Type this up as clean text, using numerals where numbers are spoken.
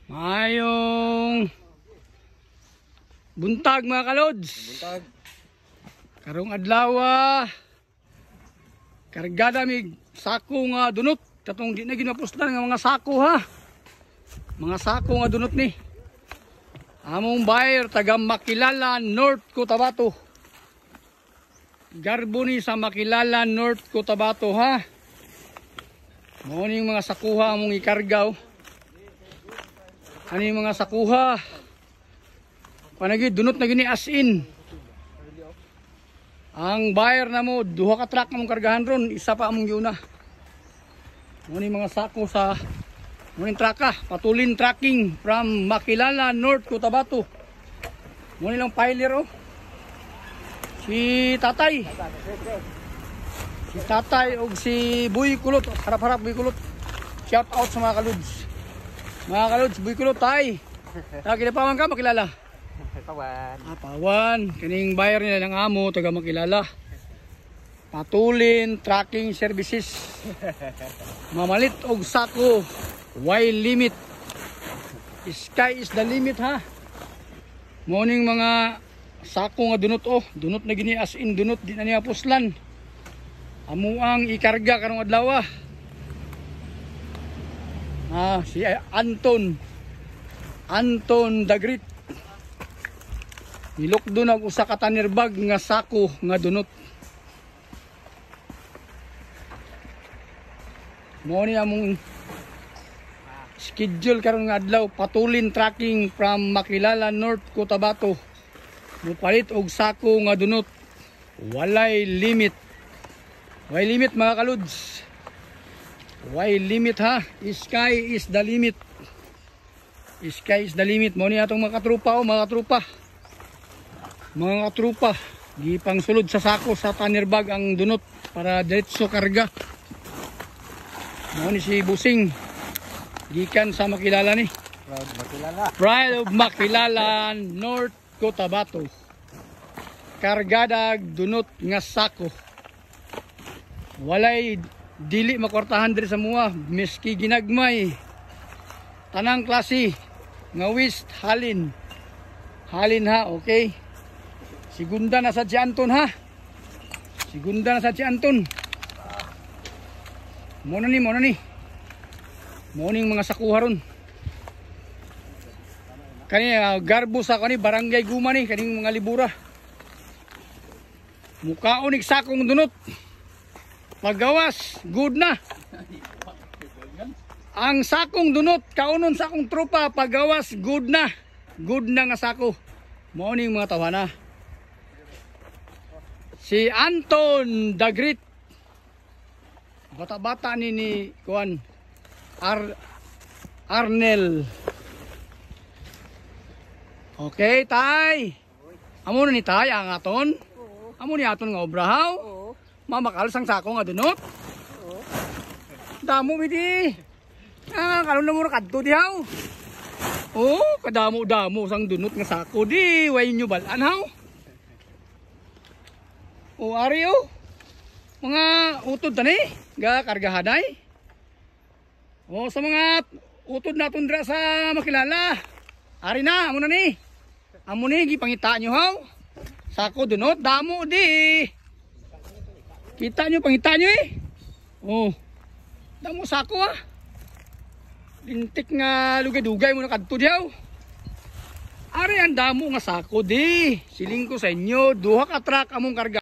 Mayong buntag mga kalods. Buntag. Karong adlaw kargada mig sako nga dunot. Katong di na ginapuslan nga mga sako ha. Mga sako nga dunot ni. Among buyer taga Makilala, North Cotabato. Garbo ni sa Makilala, North Cotabato ha. Mao ning mga sakuha among ikargaw. Ano yung mga sakuha? Panagi dunot na gini as in. Ang buyer na mo, duha ka truck among kargahan ron, isa pa among giuna. Mao ni mga sako sa muning traka, Patulin Trucking from Makilala, North Cotabato. Mao ni lang piler oh. Si Tatay. Si Tatay og si Buy Kulot, harap-harap Buy Kulot. Shout out sa mga kaluds. Mga kaluds, Buy Kulot tay. Kinapawan ka Makilala? Pawan. Pawan. Kaning buyer nila ng amo taga Makilala. Patulin Trucking Services. Mamalit og sako. Why limit? Sky is the limit ha. Morning mga sako nga dunot oh. Dunot na gini as in dunot di na niya puslan. Amo ang ikarga karong adlaw si Anton Dagrit. Nilokdo na usa ka tanirbag nga sako nga dunot. Mao ni among schedule karon nga adlaw, Patulin Trucking from Makilala, North Cotabato. Mupalit og sako nga dunot. Walay limit. Way limit mga kaluds. Way limit ha. Sky is the limit. Sky is the limit. Mao ni atong mga katrupa mga katrupa. Mga katrupa, gipang sulod sa sako sa tanirbag ang dunot para diretso karga. Mao ni si Busing. Gikan sa Makilala ni. Proud Makilala. Pride of Makilala, North Cotabato. Kargada dunot nga sako. Walay dili makwartahan diri sa mua, miski ginagmay. Tanang klase nga wist halin. Halin ha, okay? Sigunda na sa si Anton ha. Sigunda na sa si Anton. Muna ni. Morning mga sakuha ron. Kani garbo sa kani barangay Guma ni kaning mga libura. Mukaon ig sakong dunot. Paggawas, good na. Ang sakong dunot, kaunon sa akong tropa, paggawas, good na. Good na nga sako. Mao ning mga tawana. Si Anton Dagrit. Bata-bata ni kuan Arnel. Okay, tay. Amo ni tay ang aton? Amo ni aton nga obrahaw? Mamakal sang sako nga dunot? Damo midi. Karon na mo kadto dihaw. Kadamo-damo sang dunot nga sako di way nyo balan haw. Ari mga utod tani ga kargahaday. Sa mga utod naton dira sa Makilala. Ari na amo na ni. Amo ni gipangita nyo haw. Sako dunot damo di. Kita nyo pangita nyo damo sako lintik nga lugay-dugay mo na kadto diyaw. Ari ang damo nga sako di. Siling ko sa inyo, duha ka truck among karga.